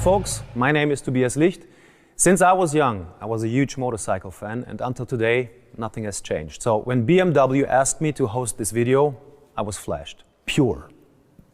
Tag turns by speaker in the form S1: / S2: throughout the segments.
S1: folks, my name is Tobias Licht. Since I was young, I was a huge motorcycle fan, and until today, nothing has changed. So when BMW asked me to host this video, I was flashed. Pure,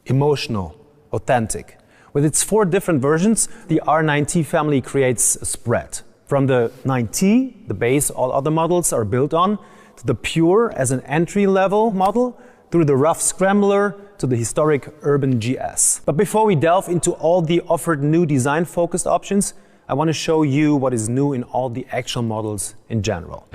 S1: emotional, authentic. With its 4 different versions, the R9T family creates a spread. From the 9T, the base all other models are built on, to the Pure as an entry-level model, through the rough Scrambler to the historic Urban GS. But before we delve into all the offered new design-focused options, I want to show you what is new in all the actual models in general.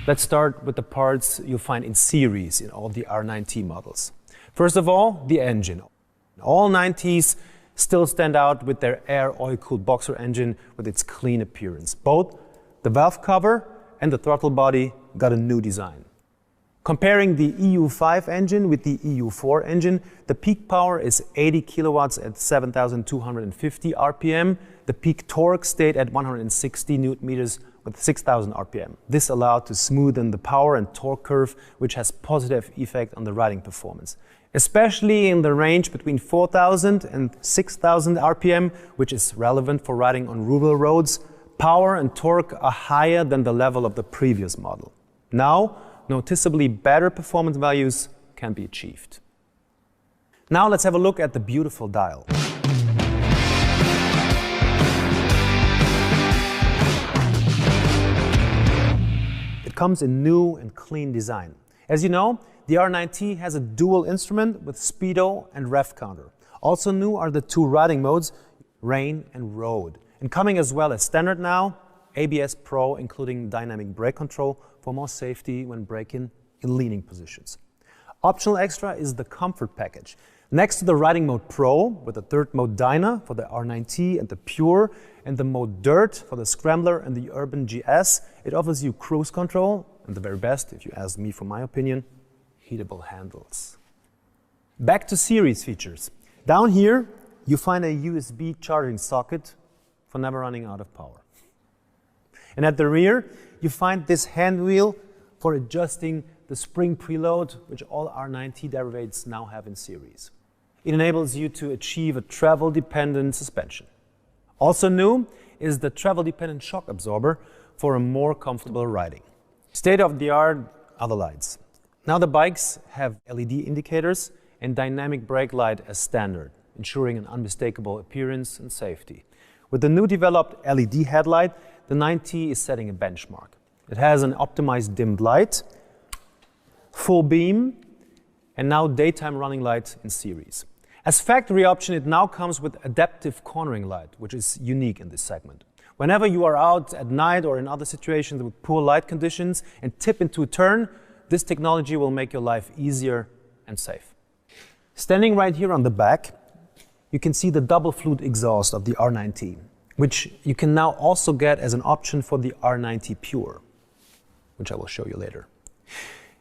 S1: Let's start with the parts you'll find in series in all the R9T models. First of all, the engine. All 9Ts still stand out with their air oil-cooled boxer engine with its clean appearance. Both the valve cover and the throttle body got a new design. Comparing the EU5 engine with the EU4 engine, the peak power is 80 kilowatts at 7,250 RPM. The peak torque stayed at 160 Newton meters with 6,000 RPM. This allowed to smoothen the power and torque curve, which has positive effect on the riding performance. Especially in the range between 4,000 and 6,000 RPM, which is relevant for riding on rural roads, power and torque are higher than the level of the previous model. Now, noticeably better performance values can be achieved. Now let's have a look at the beautiful dial. It comes in new and clean design. As you know, the R9T has a dual instrument with speedo and rev counter. Also new are the 2 riding modes, rain and road. And coming as well as standard now, ABS Pro including dynamic brake control for more safety when braking in leaning positions. Optional extra is the comfort package. Next to the riding mode Pro with the 3rd mode Dyna for the R9T and the Pure and the mode Dirt for the Scrambler and the Urban GS, it offers you cruise control and the very best, if you ask me for my opinion, heatable handles. Back to series features. Down here you find a USB charging socket for never running out of power. And at the rear, you find this hand wheel for adjusting the spring preload, which all R9T derivatives now have in series. It enables you to achieve a travel-dependent suspension. Also new is the travel-dependent shock absorber for a more comfortable riding. State-of-the-art are the lights. Now the bikes have LED indicators and dynamic brake light as standard, ensuring an unmistakable appearance and safety. With the new developed LED headlight, the 9T is setting a benchmark. It has an optimized dimmed light, full beam, and now daytime running light in series. As factory option, it now comes with adaptive cornering light, which is unique in this segment. Whenever you are out at night or in other situations with poor light conditions and tip into a turn, this technology will make your life easier and safe. Standing right here on the back, you can see the double flute exhaust of the R9T, which you can now also get as an option for the R9T Pure, which I will show you later.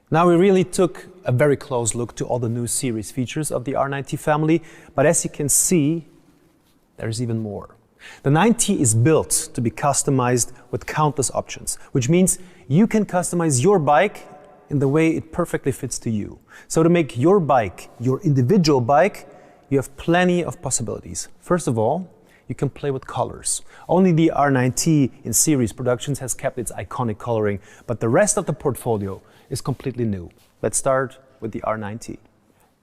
S1: Now we really took a very close look to all the new series features of the R9T family, but as you can see, there's even more. The 9T is built to be customized with countless options, which means you can customize your bike in the way it perfectly fits to you. So to make your bike your individual bike, you have plenty of possibilities. First of all, you can play with colors. Only the R9T in series productions has kept its iconic coloring, but the rest of the portfolio is completely new. Let's start with the R9T.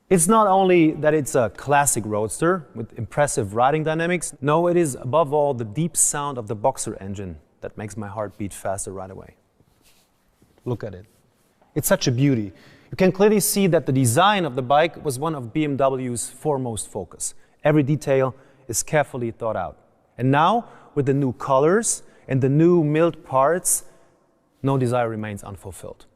S1: It's not only that it's a classic roadster with impressive riding dynamics, no, it is above all the deep sound of the boxer engine that makes my heart beat faster right away. Look at it. It's such a beauty. You can clearly see that the design of the bike was one of BMW's foremost focus. Every detail is carefully thought out. And now, with the new colors and the new milled parts, no desire remains unfulfilled.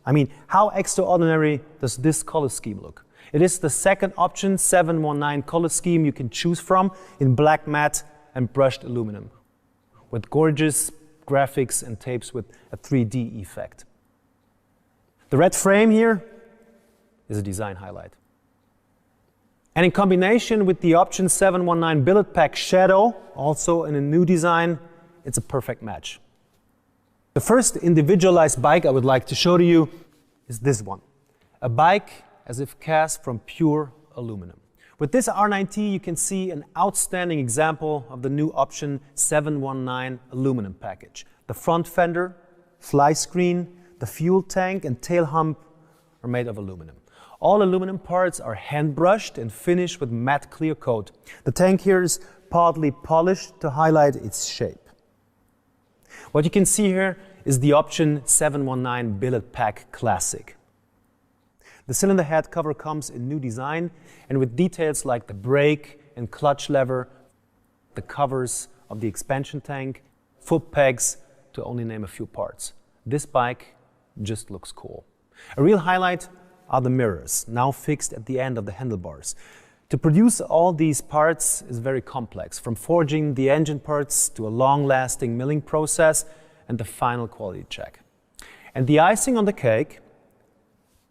S1: I mean, how extraordinary does this color scheme look? It is the second option 719 color scheme you can choose from in black matte and brushed aluminum, with gorgeous graphics and tapes with a 3D effect. The red frame here is a design highlight. And in combination with the option 719 billet pack shadow, also in a new design, it's a perfect match. The first individualized bike I would like to show to you is this one. A bike as if cast from pure aluminum. With this R9T, you can see an outstanding example of the new option 719 aluminum package. The front fender, fly screen, the fuel tank and tail hump are made of aluminum. All aluminum parts are hand brushed and finished with matte clear coat. The tank here is partly polished to highlight its shape. What you can see here is the option 719 Billet Pack Classic. The cylinder head cover comes in new design and with details like the brake and clutch lever, the covers of the expansion tank, foot pegs, to only name a few parts. This bike just looks cool. A real highlight are the mirrors, now fixed at the end of the handlebars. To produce all these parts is very complex, from forging the engine parts to a long-lasting milling process and the final quality check. And the icing on the cake,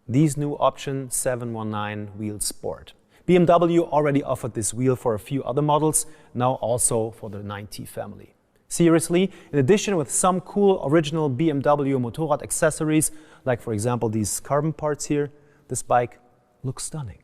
S1: these new option 719 Wheel Sport. BMW already offered this wheel for a few other models, now also for the 9T family. Seriously, in addition with some cool original BMW Motorrad accessories, like for example these carbon parts here, this bike looks stunning.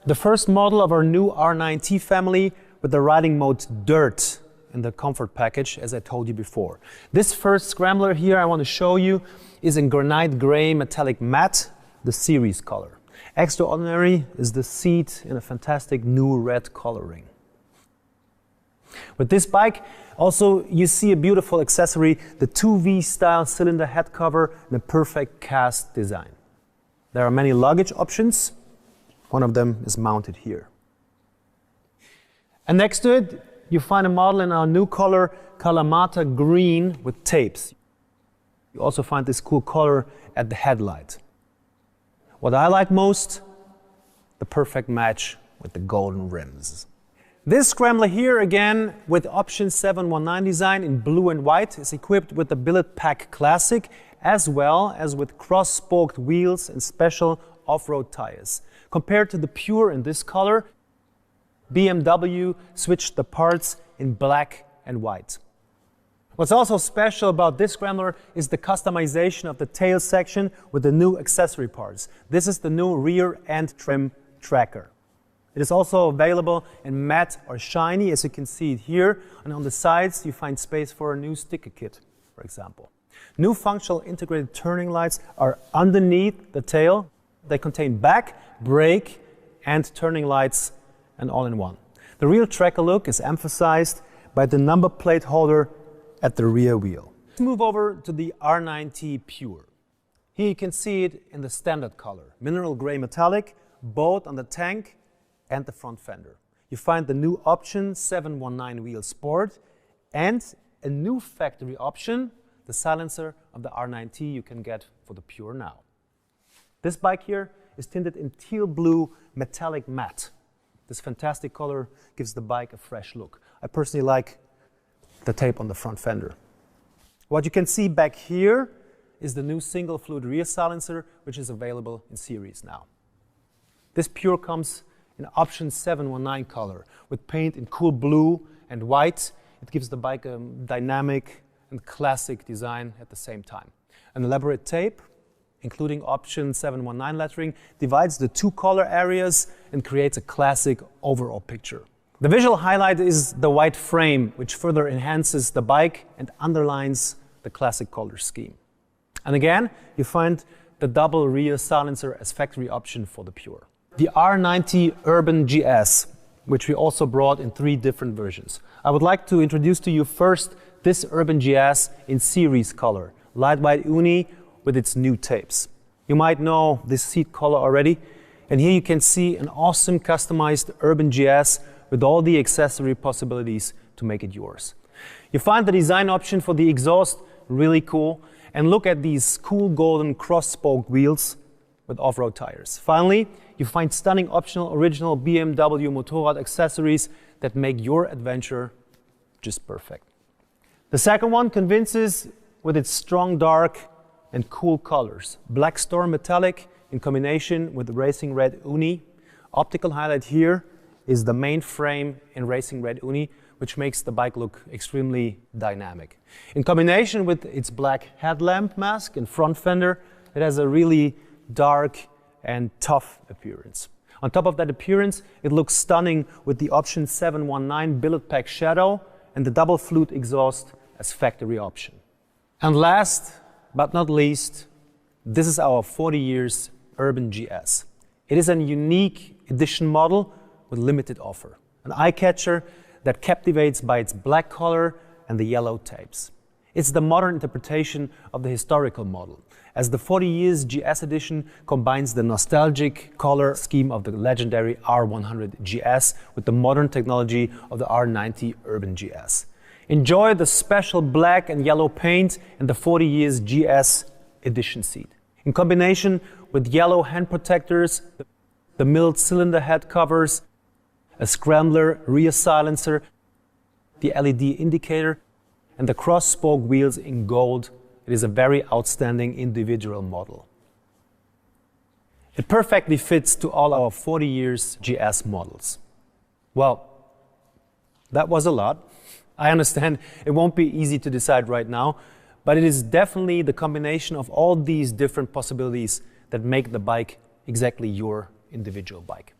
S1: The first model of our new R9T family with the riding mode Dirt in the comfort package, as I told you before. This first scrambler here I want to show you is in granite gray metallic matte, the series color. Extraordinary is the seat in a fantastic new red coloring. With this bike, also you see a beautiful accessory, the 2V style cylinder head cover and a perfect cast design. There are many luggage options. One of them is mounted here. And next to it, you find a model in our new color, Kalamata Green with tapes. You also find this cool color at the headlight. What I like most, the perfect match with the golden rims. This scrambler here, again, with option 719 design in blue and white, is equipped with the Billet Pack Classic, as well as with cross-spoked wheels and special off-road tires. Compared to the pure in this color, BMW switched the parts in black and white. What's also special about this scrambler is the customization of the tail section with the new accessory parts. This is the new rear end trim tracker. It is also available in matte or shiny, as you can see it here, and on the sides you find space for a new sticker kit, for example. New functional integrated turning lights are underneath the tail. They contain back, brake and turning lights, and all in one. The real tracker look is emphasized by the number plate holder at the rear wheel. Let's move over to the R9T Pure. Here you can see it in the standard color, mineral gray metallic, both on the tank and the front fender. You find the new option 719 Wheel Sport and a new factory option, the silencer of the R9T you can get for the Pure now. This bike here is tinted in teal blue metallic matte. This fantastic color gives the bike a fresh look. I personally like the tape on the front fender. What you can see back here is the new single fluid rear silencer, which is available in series now. This Pure comes in option 719 color with paint in cool blue and white. It gives the bike a dynamic and classic design at the same time. An elaborate tape, including option 719 lettering, divides the two color areas and creates a classic overall picture. The visual highlight is the white frame, which further enhances the bike and underlines the classic color scheme. And again, you find the double rear silencer as factory option for the Pure. The R9T Urban GS, which we also brought in 3 different versions. I would like to introduce to you first this Urban GS in series color, light white uni with its new tapes. You might know this seat color already, and here you can see an awesome customized Urban GS with all the accessory possibilities to make it yours. You find the design option for the exhaust really cool, and look at these cool golden cross-spoke wheels with off-road tires. Finally, you find stunning optional original BMW Motorrad accessories that make your adventure just perfect. The second one convinces with its strong dark and cool colors. Black Storm Metallic in combination with Racing Red Uni. Optical highlight here is the main frame in Racing Red Uni which makes the bike look extremely dynamic. In combination with its black headlamp mask and front fender, it has a really dark and tough appearance. On top of that appearance, it looks stunning with the option 719 billet pack shadow and the double flute exhaust as factory option. And last but not least, this is our 40 years Urban GS. It is a unique edition model with limited offer, an eye-catcher that captivates by its black color and the yellow tapes. It's the modern interpretation of the historical model, as the 40 years GS edition combines the nostalgic color scheme of the legendary R100 GS with the modern technology of the R90 Urban GS. Enjoy the special black and yellow paint and the 40 years GS edition seat. In combination with yellow hand protectors, the milled cylinder head covers, a scrambler rear silencer, the LED indicator, and the cross-spoke wheels in gold, it is a very outstanding individual model. It perfectly fits to all our 40 years GS models. Well, that was a lot. I understand it won't be easy to decide right now, but it is definitely the combination of all these different possibilities that make the bike exactly your individual bike.